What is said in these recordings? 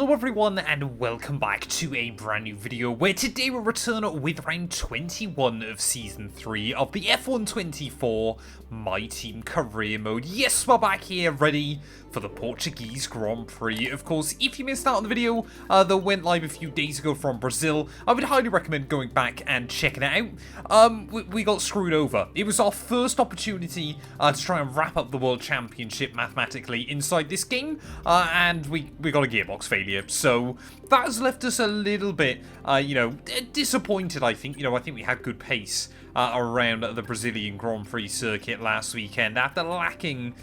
Hello everyone and welcome back to a brand new video where today we'll return with round 21 of season 3 of the F1 24 My Team career mode. Yes, we're back here ready for the Portuguese Grand Prix. Of course, if you missed out on the video that went live a few days ago from Brazil, I would highly recommend going back and checking it out. We got screwed over. It was our first opportunity to try and wrap up the World Championship mathematically inside this game, and we got a gearbox failure. So that has left us a little bit, disappointed, I think. I think we had good pace around the Brazilian Grand Prix circuit last weekend after lacking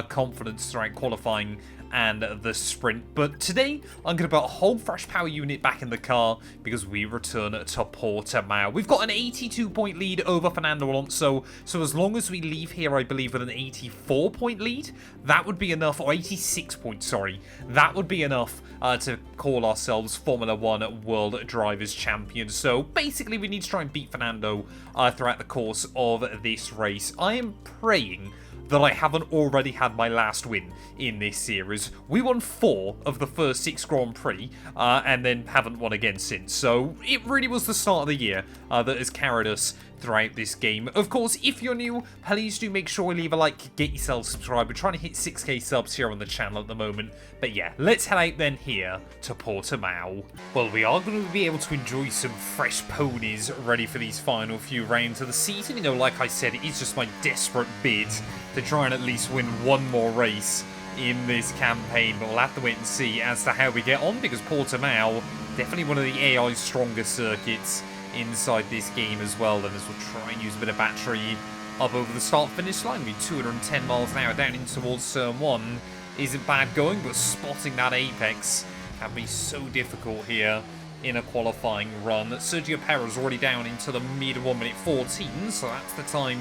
confidence throughout qualifying and the sprint. But today, I'm going to put a whole fresh power unit back in the car because we return to Portimao. We've got an 82-point lead over Fernando Alonso, so as long as we leave here, I believe, with an 84-point lead, that would be enough, or 86 points, sorry, that would be enough to call ourselves Formula 1 World Drivers' Champions. So basically, we need to try and beat Fernando throughout the course of this race. I am praying that I haven't already had my last win in this series. We won 4 of the first 6 Grand Prix, and then haven't won again since. So it really was the start of the year that has carried us throughout this game. Of course, if you're new, please do make sure you leave a like, get yourself subscribed. We're trying to hit 6k subs here on the channel at the moment. But yeah, let's head out then here to Portimao. Well, we are going to be able to enjoy some fresh ponies ready for these final few rounds of the season. Like I said, it is just my desperate bid to try and at least win one more race in this campaign. But we'll have to wait and see as to how we get on, because Portimao, definitely one of the AI's strongest circuits inside this game as well. Then as we'll try and use a bit of battery up over the start-finish line. We're 210 miles an hour down in towards turn 1. Isn't bad going, but spotting that apex can be so difficult here in a qualifying run. Sergio Perez already down into the mid 1 minute 14, so that's the time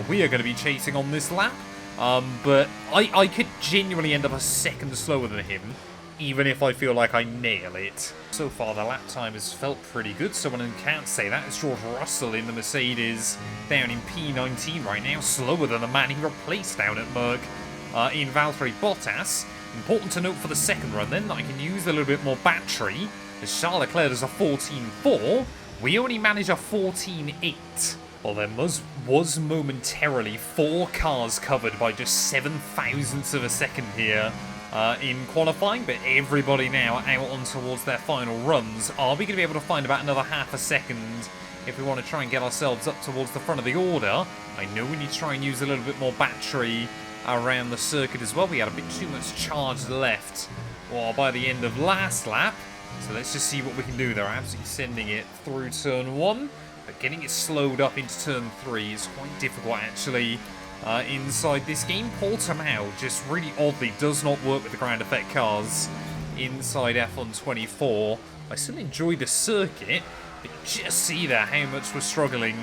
we are going to be chasing on this lap. But I could genuinely end up a second slower than him, even if I feel like I nail it. So far, the lap time has felt pretty good. Someone who can't say that is George Russell in the Mercedes, down in P19 right now, slower than the man he replaced down at Merck in Valtteri Bottas. Important to note for the second run then that I can use a little bit more battery, as Charles Leclerc does a 14.4. We only manage a 14.8. Well, there was momentarily 4 cars covered by just 7 thousandths of a second here in qualifying, but everybody now out on towards their final runs. Are we going to be able to find about another half a second if we want to try and get ourselves up towards the front of the order? I know we need to try and use a little bit more battery around the circuit as well. We had a bit too much charge left by the end of last lap. So let's just see what we can do there. Absolutely sending it through turn 1, but getting it slowed up into turn 3 is quite difficult actually. Inside this game, Portimao just really oddly does not work with the ground effect cars inside F1 24. I still enjoy the circuit, but just see there how much we're struggling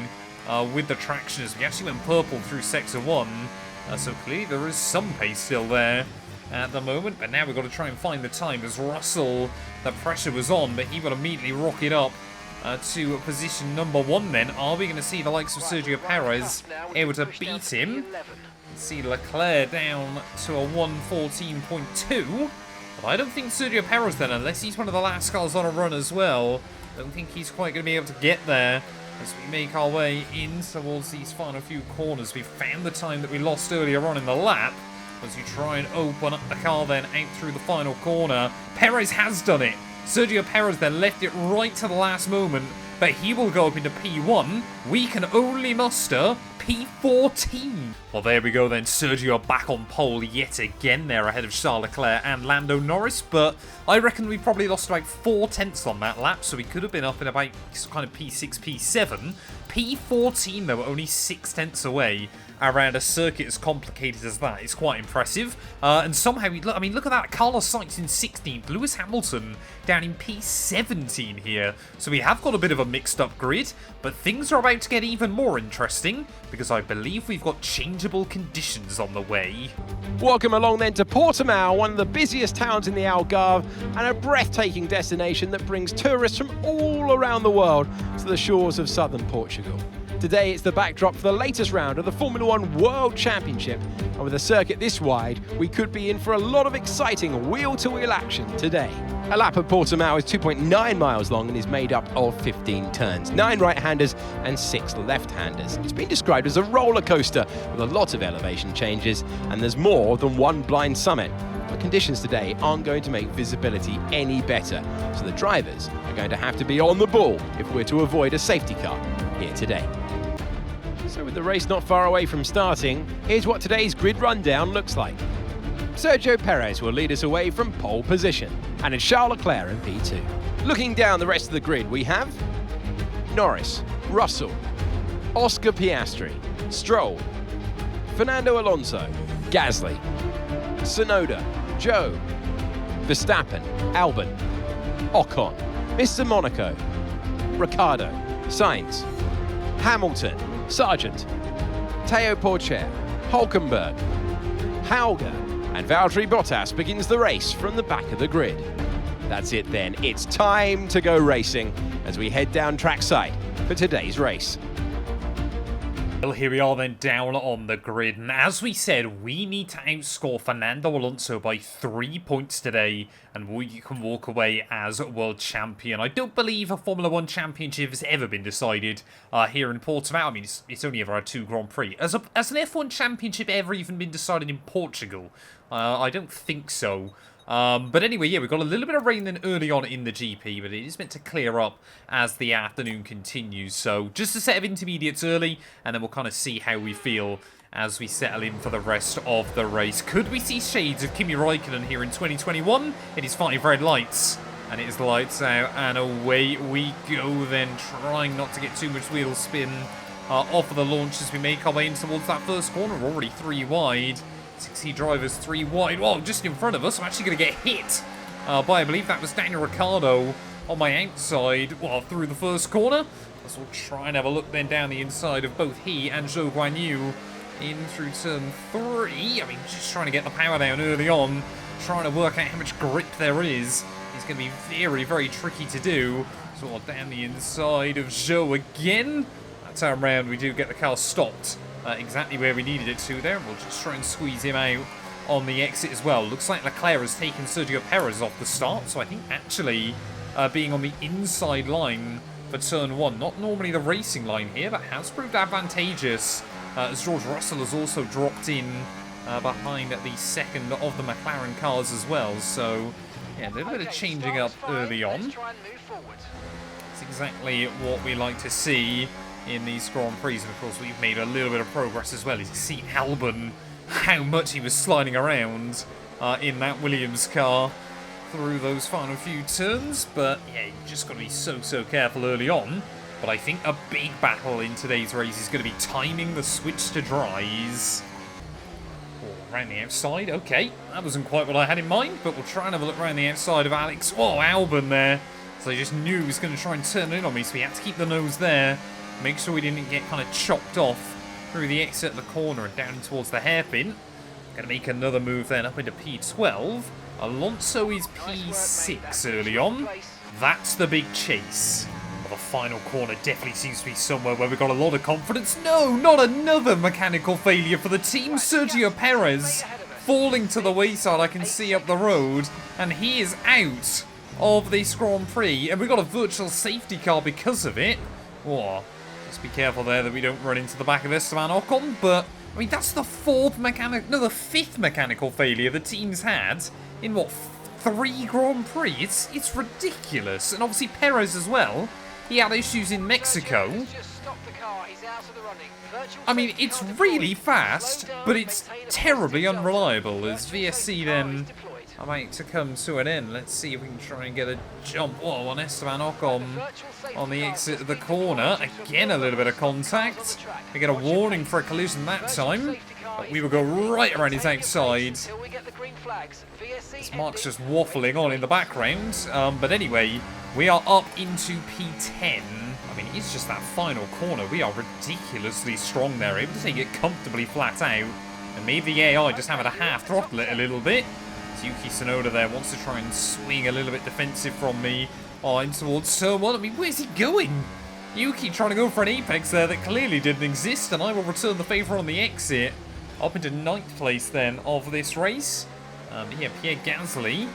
with the traction as we actually went purple through sector 1. So clearly there is some pace still there at the moment, but now we've got to try and find the time as Russell, the pressure was on, but he will immediately rocket up to position number 1 then. Are we going to see the likes of Sergio Perez able to beat him? See Leclerc down to a 1:14.2. But I don't think Sergio Perez then, unless he's one of the last cars on a run as well, I don't think he's quite going to be able to get there as we make our way in towards these final few corners. We found the time that we lost earlier on in the lap as you try and open up the car then out through the final corner. Perez has done it. Sergio Perez then left it right to the last moment, but he will go up into P1. We can only muster P14. Well, there we go then. Sergio back on pole yet again there ahead of Charles Leclerc and Lando Norris, but I reckon we probably lost about 4 tenths on that lap, so we could have been up in about kind of P6, P7. P14 though, only 6 tenths away around a circuit as complicated as that is quite impressive. And somehow, look at that. Carlos Sainz in 16th. Lewis Hamilton down in P17 here. So we have got a bit of a mixed up grid, but things are about to get even more interesting because I believe we've got changeable conditions on the way. Welcome along then to Portimao, one of the busiest towns in the Algarve and a breathtaking destination that brings tourists from all around the world to the shores of southern Portugal. Today it's the backdrop for the latest round of the Formula 1 World Championship, and with a circuit this wide, we could be in for a lot of exciting wheel-to-wheel action today. A lap of Portimao is 2.9 miles long and is made up of 15 turns, 9 right-handers and 6 left-handers. It's been described as a roller coaster with a lot of elevation changes, and there's more than one blind summit. But conditions today aren't going to make visibility any better, so the drivers are going to have to be on the ball if we're to avoid a safety car here today. So with the race not far away from starting, here's what today's grid rundown looks like. Sergio Perez will lead us away from pole position, and it's Charles Leclerc in P2. Looking down the rest of the grid, we have Norris, Russell, Oscar Piastri, Stroll, Fernando Alonso, Gasly, Tsunoda, Zhou, Verstappen, Albon, Ocon, Mr. Monaco, Ricciardo, Sainz, Hamilton, Sargent, Teo Porcher, Hulkenberg, Hauger, and Valtteri Bottas begins the race from the back of the grid. That's it then, it's time to go racing as we head down trackside for today's race. Well, here we are then down on the grid, and as we said, we need to outscore Fernando Alonso by 3 points today, and we can walk away as world champion. I don't believe a Formula 1 championship has ever been decided here in Portimao. I mean, it's only ever had 2 Grand Prix. Has an F1 championship ever even been decided in Portugal? I don't think so. But anyway, yeah, we've got a little bit of rain then early on in the GP, but it is meant to clear up as the afternoon continues. So just a set of intermediates early, and then we'll kind of see how we feel as we settle in for the rest of the race. Could we see shades of Kimi Räikkönen here in 2021? It is 5 red lights, and it is lights out, and away we go then, trying not to get too much wheel spin off of the launch as we make our way in towards that first corner. We're already 3 wide. 60 drivers 3 wide. Well, just in front of us, I'm actually going to get hit by, I believe that was Daniel Ricciardo on my outside, well, through the first corner. So we'll try and have a look then down the inside of both he and Zhou Guanyu in through turn 3. I mean, just trying to get the power down early on, trying to work out how much grip there is going to be very, very tricky to do. So we'll down the inside of Zhou again. That time round, we do get the car stopped. Exactly where we needed it to there. We'll just try and squeeze him out on the exit as well. Looks like Leclerc has taken Sergio Perez off the start, so I think actually being on the inside line for turn 1, not normally the racing line here, but has proved advantageous as George Russell has also dropped in behind the second of the McLaren cars as well. So yeah, a little bit of changing up early on. It's exactly what we like to see in these Grand Prix, and of course we've made a little bit of progress as well. You can see Albon, how much he was sliding around in that Williams car through those final few turns, but yeah, you just got to be so careful early on. But I think a big battle in today's race is going to be timing the switch to dries. Oh, around the outside, okay, that wasn't quite what I had in mind, but we'll try and have a look around the outside of Alex. Oh, Albon there. So I just knew he was going to try and turn in on me, so we had to keep the nose there. Make sure we didn't get kind of chopped off through the exit of the corner and down towards the hairpin. Going to make another move then up into P12. Alonso is P6 early on. That's the big chase. Well, the final corner definitely seems to be somewhere where we've got a lot of confidence. No, not another mechanical failure for the team. Sergio Perez falling to the wayside, I can see up the road. And he is out of this Grand Prix. And we've got a virtual safety car because of it. Whoa. Just be careful there that we don't run into the back of Esteban Ocon, but I mean that's the the fifth mechanical failure the team's had in what, 3 Grand Prix? It's ridiculous. And obviously Perez as well. He had issues in Mexico. I mean, it's really fast, but it's terribly unreliable. As VSC then about to come to an end. Let's see if we can try and get a jump on Esteban Ocon on the exit of the corner. Again, a little bit of contact. We get a warning for a collision that time. But we will go right around his outside. This Mark's just waffling on in the background. But anyway, we are up into P10. I mean, it's just that final corner. We are ridiculously strong there. Able to take it comfortably flat out. And maybe the AI just having to half throttle it a little bit. Yuki Tsunoda there wants to try and swing a little bit defensive from me in towards turn 1. I mean, where's he going? Yuki trying to go for an apex there that clearly didn't exist, and I will return the favour on the exit. Up into 9th place then of this race. Yeah, Pierre Gasly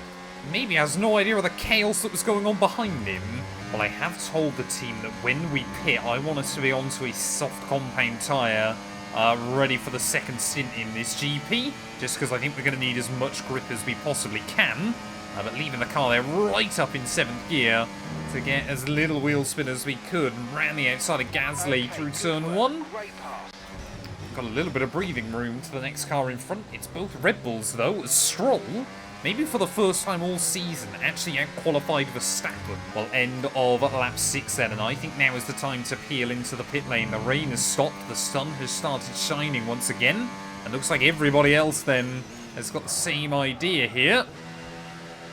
maybe has no idea of the chaos that was going on behind him. Well, I have told the team that when we pit, I want us to be onto a soft compound tyre, ready for the second stint in this GP, just because I think we're going to need as much grip as we possibly can. But leaving the car there right up in 7th gear to get as little wheel spin as we could, and ran the outside of Gasly through turn 1. Got a little bit of breathing room to the next car in front. It's both Red Bulls though. Stroll, maybe for the first time all season, actually out-qualified Verstappen. Well, end of lap 6 then, and I think now is the time to peel into the pit lane. The rain has stopped, the sun has started shining once again, and looks like everybody else then has got the same idea here.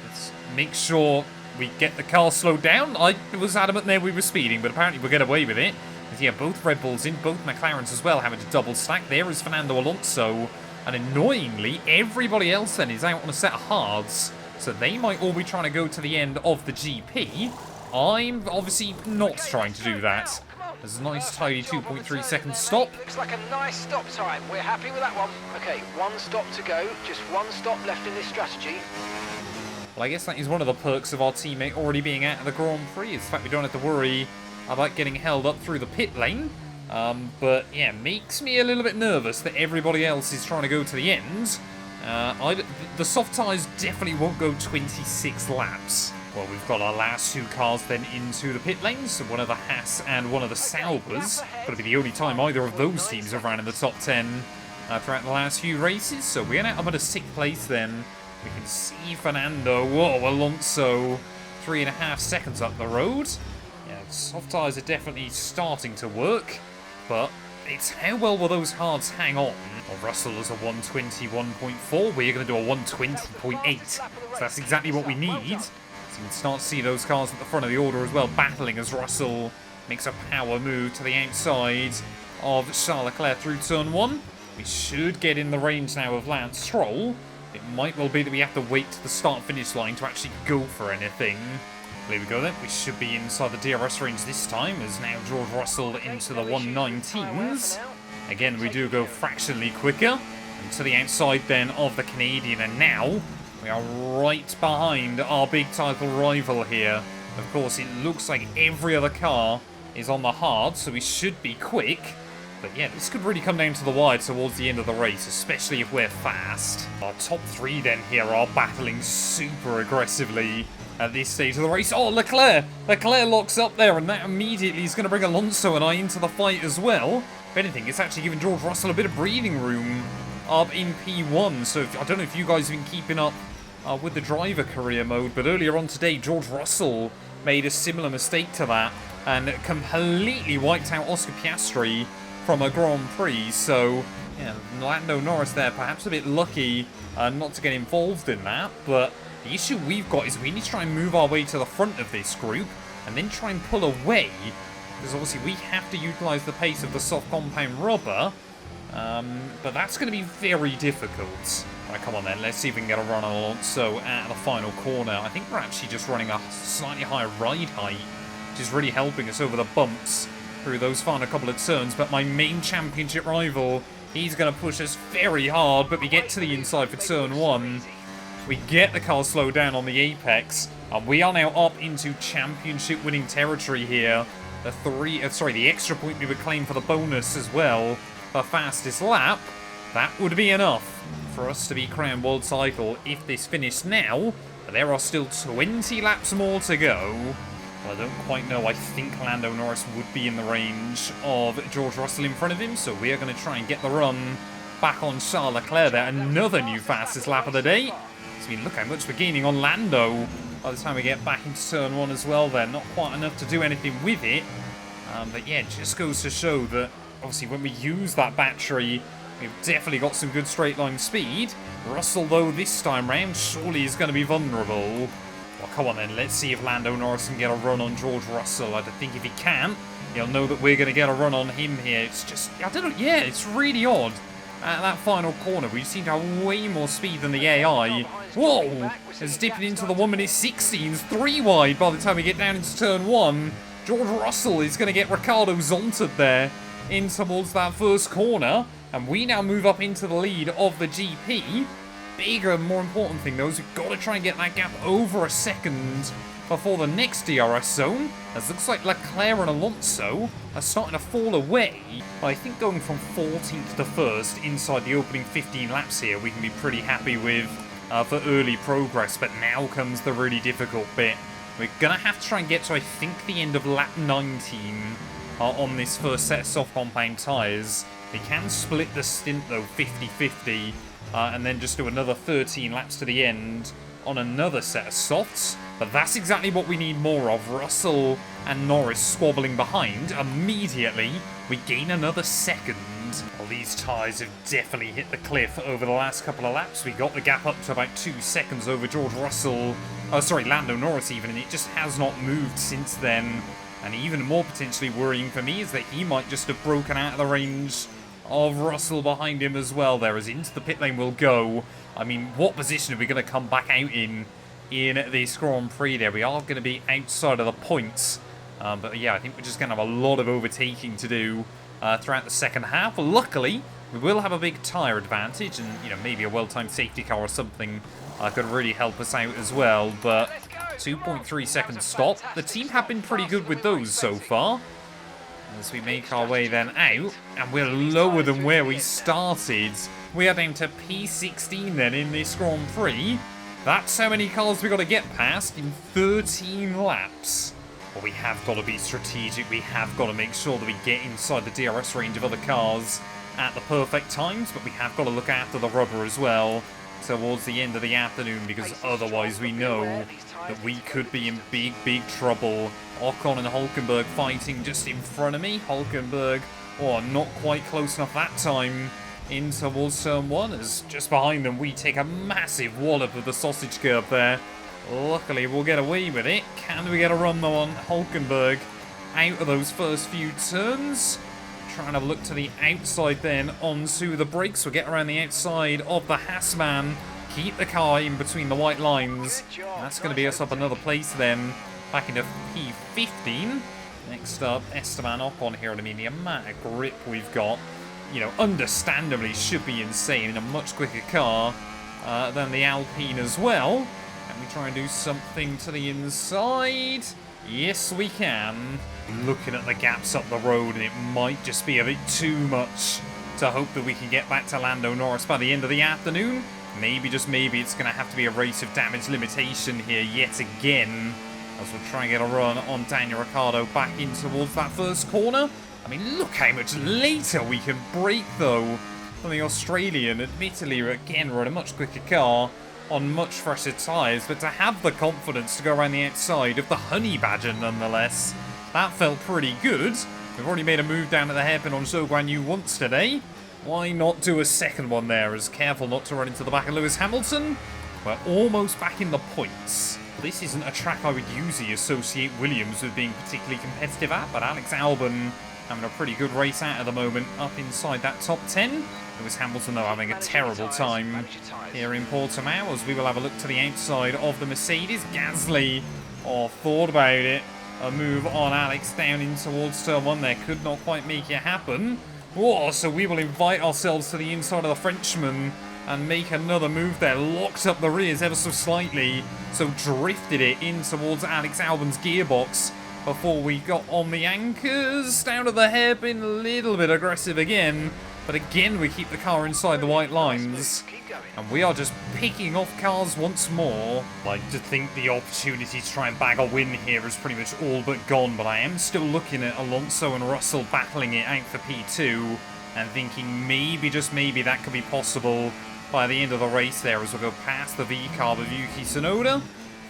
Let's make sure we get the car slowed down. I was adamant there we were speeding, but apparently we'll get away with it. Yeah, both Red Bulls in, both McLarens as well, having to double stack. There is Fernando Alonso. And annoyingly, everybody else then is out on a set of hards. So they might all be trying to go to the end of the GP. I'm obviously not trying to do that. There's a nice tidy 2.3 second stop. Looks like a nice stop time. We're happy with that one. Okay, one stop to go. Just one stop left in this strategy. Well, I guess that is one of the perks of our teammate already being out of the Grand Prix. Is the fact we don't have to worry about getting held up through the pit lane. But yeah, makes me a little bit nervous that everybody else is trying to go to the end. The soft tyres definitely won't go 26 laps. Well, we've got our last two cars then into the pit lanes. So one of the Haas and one of the Saubers. Going to be the only time either of those teams have ran in the top 10 throughout the last few races. So we're now up at a 6th place then. We can see Fernando, whoa, Alonso, 3.5 seconds up the road. Yeah, soft tyres are definitely starting to work, but it's how well will those hards hang on? Well, Russell is a 121.4, we're going to do a 120.8, so that's exactly what we need. So you can start to see those cars at the front of the order as well, battling as Russell makes a power move to the outside of Charles Leclerc through turn 1. We should get in the range now of Lance Stroll. It might well be that we have to wait to the start-finish line to actually go for anything. There we go then, we should be inside the DRS range this time, as now George Russell into the 119s. Again, we do go fractionally quicker, and to the outside then of the Canadian, and now we are right behind our big title rival here. Of course, it looks like every other car is on the hard, so we should be quick. But yeah, this could really come down to the wire towards the end of the race, especially if we're fast. Our top 3 then here are battling super aggressively at this stage of the race. Oh, Leclerc! Leclerc locks up there, and that immediately is going to bring Alonso and I into the fight as well. If anything, it's actually giving George Russell a bit of breathing room up in P1. So I don't know if you guys have been keeping up with the driver career mode, but earlier on today, George Russell made a similar mistake to that and completely wiped out Oscar Piastri from a Grand Prix. So yeah, Lando Norris there perhaps a bit lucky not to get involved in that, but the issue we've got is we need to try and move our way to the front of this group and then try and pull away, because obviously we have to utilise the pace of the soft compound rubber, but that's going to be very difficult. Right, come on then, let's see if we can get a run on Alonso at the final corner. I think we're actually just running a slightly higher ride height, which is really helping us over the bumps through those final couple of turns, but my main championship rival, he's going to push us very hard, but we get to the inside for turn 1. We get the car slowed down on the apex, and we are now up into championship winning territory here. The extra point we would claim for the bonus as well, the fastest lap, that would be enough for us to be crowned world title if this finished now. But there are still 20 laps more to go. Well, I don't quite know. I think Lando Norris would be in the range of George Russell in front of him, so we are going to try and get the run back on Charles Leclerc there. Another new fastest lap of the day. I mean, look how much we're gaining on Lando by the time we get back into turn 1 as well there. Not quite enough to do anything with it. But yeah, it just goes to show that, obviously, when we use that battery, we've definitely got some good straight line speed. Russell, though, this time round, surely is going to be vulnerable. Well, come on then, let's see if Lando Norris can get a run on George Russell. I think if he can, he'll know that we're going to get a run on him here. It's just, I don't know, yeah, it's really odd. At that final corner, we seem to have way more speed than the AI. Whoa! It's dipping into the 1:16s, 3 wide by the time we get down into turn 1. George Russell is going to get Ricardo zonted there in towards that first corner. And we now move up into the lead of the GP. bigger, more important thing, though, is we've got to try and get that gap over a second before the next DRS zone, as looks like Leclerc and Alonso are starting to fall away. I think going from 14th to 1st inside the opening 15 laps here, we can be pretty happy with for early progress, but now comes the really difficult bit. We're going to have to try and get to, I think, the end of lap 19 on this first set of soft compound tyres. We can split the stint, though, 50-50, and then just do another 13 laps to the end on another set of softs. But that's exactly what we need more of. Russell and Norris squabbling behind. Immediately, we gain another second. Well, these tyres have definitely hit the cliff over the last couple of laps. We got the gap up to about 2 seconds over George Russell. Oh, sorry, Lando Norris even, and it just has not moved since then. And even more potentially worrying for me is that he might just have broken out of the range of Russell behind him as well there, as into the pit lane we'll go. I mean, what position are we going to come back out in this Grand Prix there? We are going to be outside of the points. But yeah, I think we're just going to have a lot of overtaking to do throughout the second half. Luckily, we will have a big tyre advantage, and you know, maybe a well-timed safety car or something could really help us out as well. But 2.3 second stop. The team have been pretty good with those so far. As we make our way then out, and we're lower than where we started. We are down to P16 then in this Grand Prix. That's how many cars we got to get past in 13 laps. But we have got to be strategic. We have got to make sure that we get inside the DRS range of other cars at the perfect times. But we have got to look after the rubber as well towards the end of the afternoon, because otherwise we know that we could be in big, big trouble. Ocon and Hulkenberg fighting just in front of me. Hulkenberg, oh, not quite close enough that time in towards turn 1, as just behind them we take a massive wallop of the sausage curb there. Luckily we'll get away with it. Can we get a run though on Hulkenberg out of those first few turns? Trying to look to the outside then onto the brakes. We'll get around the outside of the Hassman. Keep the car in between the white lines. That's going to be us up another place then. Back into P15. Next up, Esteban Ocon here. And I mean, the amount of grip we've got, you know, understandably should be insane in a much quicker car than the Alpine as well. Can we try and do something to the inside? Yes, we can. Looking at the gaps up the road, and it might just be a bit too much to hope that we can get back to Lando Norris by the end of the afternoon. Maybe, just maybe, it's going to have to be a race of damage limitation here yet again, as we'll try and get a run on Daniel Ricciardo back in towards that first corner. I mean, look how much later we can brake, though, than the Australian. Admittedly, again, we're in a much quicker car on much fresher tyres, but to have the confidence to go around the outside of the Honey Badger nonetheless, that felt pretty good. We've already made a move down to the hairpin on Zhou Guan Yu once today. Why not do a second one there? As careful not to run into the back of Lewis Hamilton. We're almost back in the points. This isn't a track I would usually associate Williams with being particularly competitive at, but Alex Albon having a pretty good race out at the moment, up inside that top 10. Lewis Hamilton, though, having a terrible time here in Portimao, as we will have a look to the outside of the Mercedes. Gasly, thought about it. A move on Alex down in towards turn 1 there. Could not quite make it happen. Oh, so we will invite ourselves to the inside of the Frenchman and make another move there. Locked up the rears ever so slightly. So drifted it in towards Alex Albon's gearbox before we got on the anchors. Down to the hairpin, a little bit aggressive again. But again, we keep the car inside the white lines. And we are just picking off cars once more. Like to think the opportunity to try and bag a win here is pretty much all but gone. But I am still looking at Alonso and Russell battling it out for P2. And thinking maybe, just maybe, that could be possible by the end of the race there, as we'll go past the V-car of Yuki Tsunoda.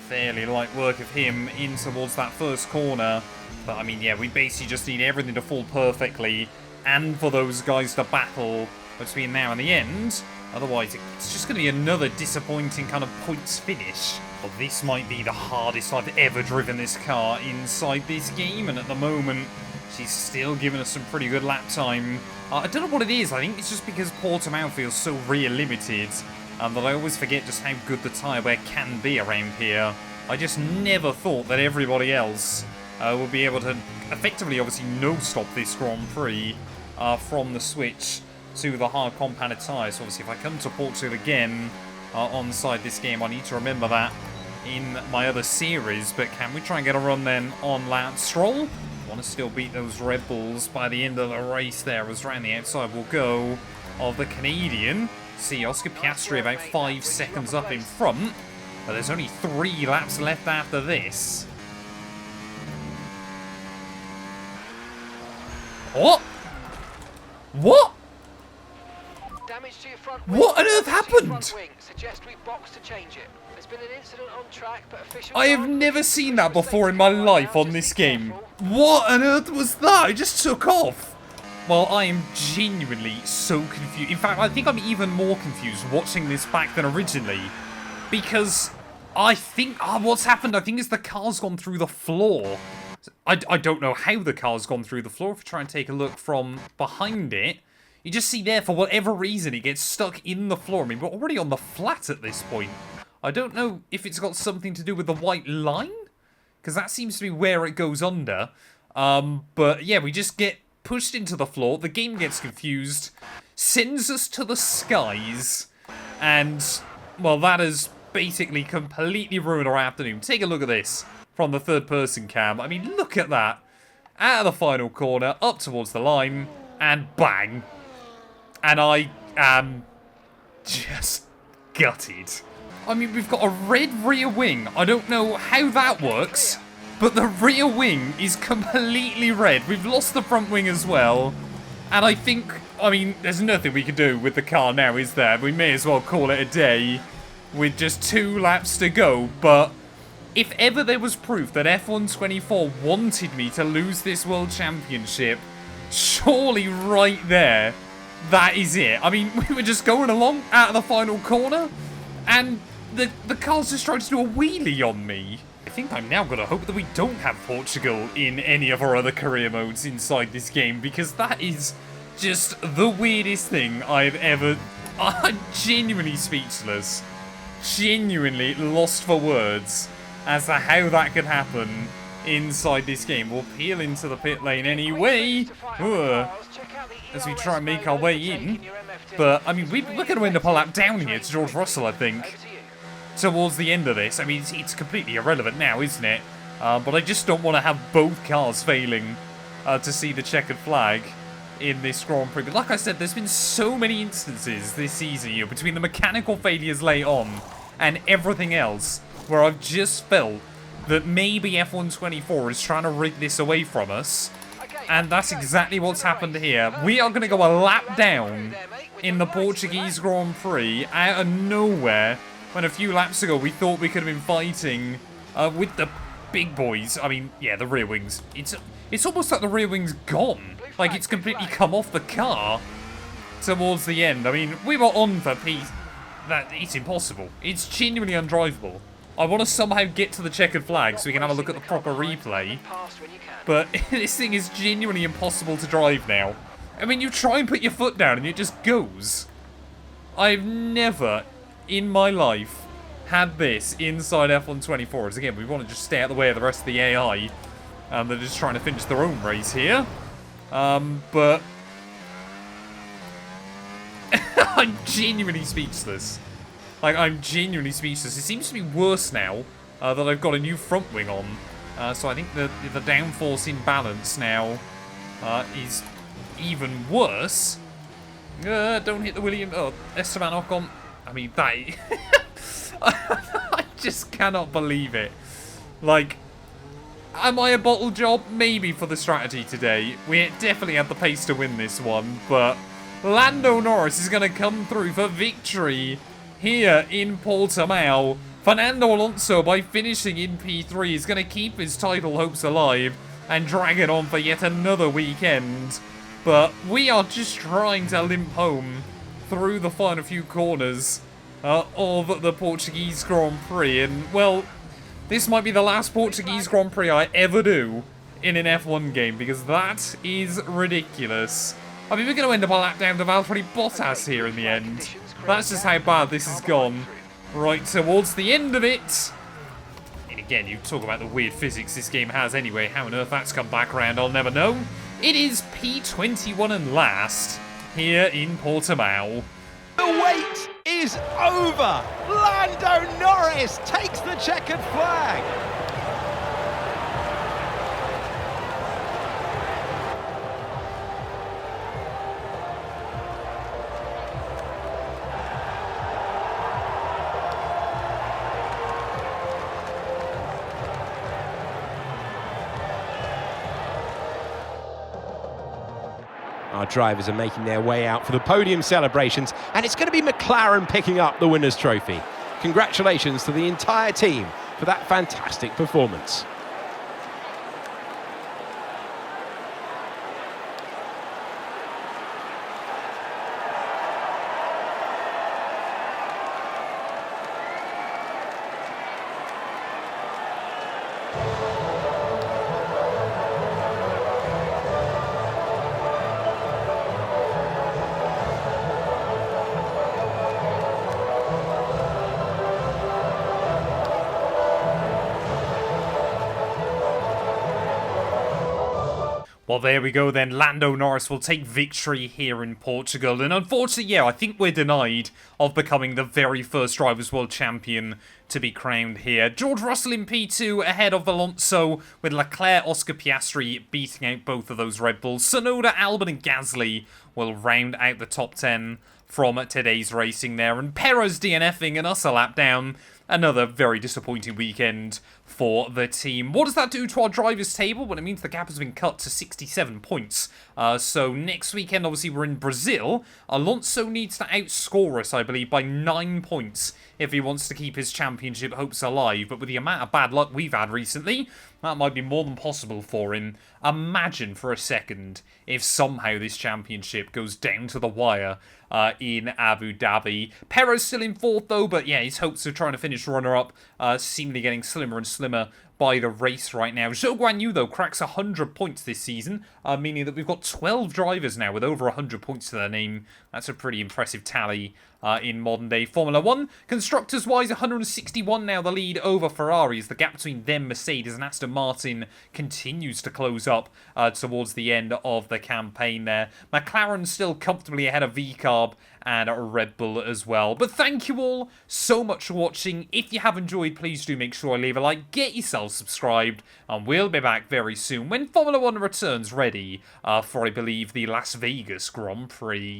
Fairly light work of him in towards that first corner. But I mean, yeah, we basically just need everything to fall perfectly, and for those guys to battle between now and the end. Otherwise, it's just going to be another disappointing kind of points finish. But this might be the hardest I've ever driven this car inside this game, and at the moment, she's still giving us some pretty good lap time. I don't know what it is. I think it's just because Portimao feels so rear limited that I always forget just how good the tyre wear can be around here. I just never thought that everybody else would be able to effectively, obviously, no-stop this Grand Prix from the switch to the hard compounded tyres. So obviously, if I come to Portugal again, onside this game. I need to remember that in my other series. But can we try and get a run then on Lance Stroll? Want to still beat those Red Bulls by the end of the race there, as round the outside will go of the Canadian. See Oscar Piastri about 5 seconds up in front. But there's only 3 laps left after this. What? What? Damage to your front What on earth happened? Suggest we box to change it. There's been an incident on track, but officials I have never seen that before in my life on this game. What on earth was that? It just took off. Well, I am genuinely so confused. In fact, I think I'm even more confused watching this back than originally. Because I think... what's happened, I think, is the car's gone through the floor. I don't know how the car's gone through the floor. If you try and take a look from behind it, you just see there, for whatever reason, it gets stuck in the floor. I mean, we're already on the flat at this point. I don't know if it's got something to do with the white line, because that seems to be where it goes under. But yeah, we just get pushed into the floor. The game gets confused, sends us to the skies, and, well, that has basically completely ruined our afternoon. Take a look at this from the third-person cam. I mean, look at that. Out of the final corner, up towards the line, and bang. And I am just gutted. I mean, we've got a red rear wing. I don't know how that works, but the rear wing is completely red. We've lost the front wing as well. And I think, I mean, there's nothing we can do with the car now, is there? We may as well call it a day with just 2 laps to go. But if ever there was proof that F124 wanted me to lose this World Championship, surely right there, that is it. I mean, we were just going along out of the final corner, and the car's just tried to do a wheelie on me. I think I'm now going to hope that we don't have Portugal in any of our other career modes inside this game, because that is just the weirdest thing I've ever... I'm genuinely speechless. Genuinely lost for words as to how that could happen inside this game. We'll peel into the pit lane anyway, as we try and make our way in. But, I mean, we're going to end up a lap down here to George Russell, I think, towards the end of this. I mean, it's completely irrelevant now, isn't it? But I just don't want to have both cars failing to see the checkered flag in this Grand Prix. But like I said, there's been so many instances this season, you know, between the mechanical failures late on and everything else, where I've just felt that maybe F124 is trying to rig this away from us. And that's exactly what's happened here. We are going to go a lap down in the Portuguese Grand Prix out of nowhere, when a few laps ago we thought we could have been fighting with the big boys. I mean, yeah, the rear wings. It's almost like the rear wing's gone. Like, it's completely come off the car towards the end. I mean, we were on for peace. It's impossible. It's genuinely undrivable. I want to somehow get to the checkered flag so we can have a look at the proper replay. But this thing is genuinely impossible to drive now. I mean, you try and put your foot down and it just goes. I've never in my life had this inside F124. As again, we want to just stay out of the way of the rest of the AI. They're just trying to finish their own race here. But I'm genuinely speechless. Like, I'm genuinely speechless. It seems to be worse now that I've got a new front wing on. So I think the downforce imbalance now is even worse. Don't hit the William... Oh, Esteban Ocon. I mean, that... I just cannot believe it. Like, am I a bottle job? Maybe for the strategy today. We definitely had the pace to win this one, but Lando Norris is going to come through for victory here in Portimao. Fernando Alonso, by finishing in P3, is going to keep his title hopes alive and drag it on for yet another weekend. But we are just trying to limp home through the final few corners of the Portuguese Grand Prix. And, well, this might be the last Portuguese Grand Prix I ever do in an F1 game, because that is ridiculous. I mean, we're going to end up a lap down to Valtteri Bottas here in the end. That's just how bad this has gone. Right towards the end of it. And again, you talk about the weird physics this game has anyway. How on earth that's come back around, I'll never know. It is P21 and last here in Portimao. The wait is over. Lando Norris takes the checkered flag. Our drivers are making their way out for the podium celebrations, and it's going to be McLaren picking up the winner's trophy. Congratulations to the entire team for that fantastic performance. Well, there we go then. Lando Norris will take victory here in Portugal. And unfortunately, yeah, I think we're denied of becoming the very first Drivers' World Champion to be crowned here. George Russell in P2 ahead of Alonso, with Leclerc, Oscar Piastri beating out both of those Red Bulls. Tsunoda, Albon and Gasly will round out the top 10 from today's racing there. And Perez DNFing and us a lap down. Another very disappointing weekend for the team. What does that do to our drivers' table? Well, it means the gap has been cut to 67 points. So next weekend, obviously, we're in Brazil. Alonso needs to outscore us, I believe, by 9 points if he wants to keep his championship hopes alive. But with the amount of bad luck we've had recently, that might be more than possible for him. Imagine for a second if somehow this championship goes down to the wire in Abu Dhabi. Perez still in 4th though, but yeah, his hopes of trying to finish runner-up seemingly getting slimmer and slimmer by the race right now. Zhou Guanyu, though, cracks 100 points this season, meaning that we've got 12 drivers now with over 100 points to their name. That's a pretty impressive tally in modern-day Formula 1. Constructors-wise, 161 now the lead over Ferrari as the gap between them, Mercedes and Aston Martin continues to close up towards the end of the campaign there. McLaren still comfortably ahead of VCARB and Red Bull as well. But thank you all so much for watching. If you have enjoyed, please do make sure to leave a like, get yourself subscribed, and we'll be back very soon when Formula 1 returns ready for, I believe, the Las Vegas Grand Prix.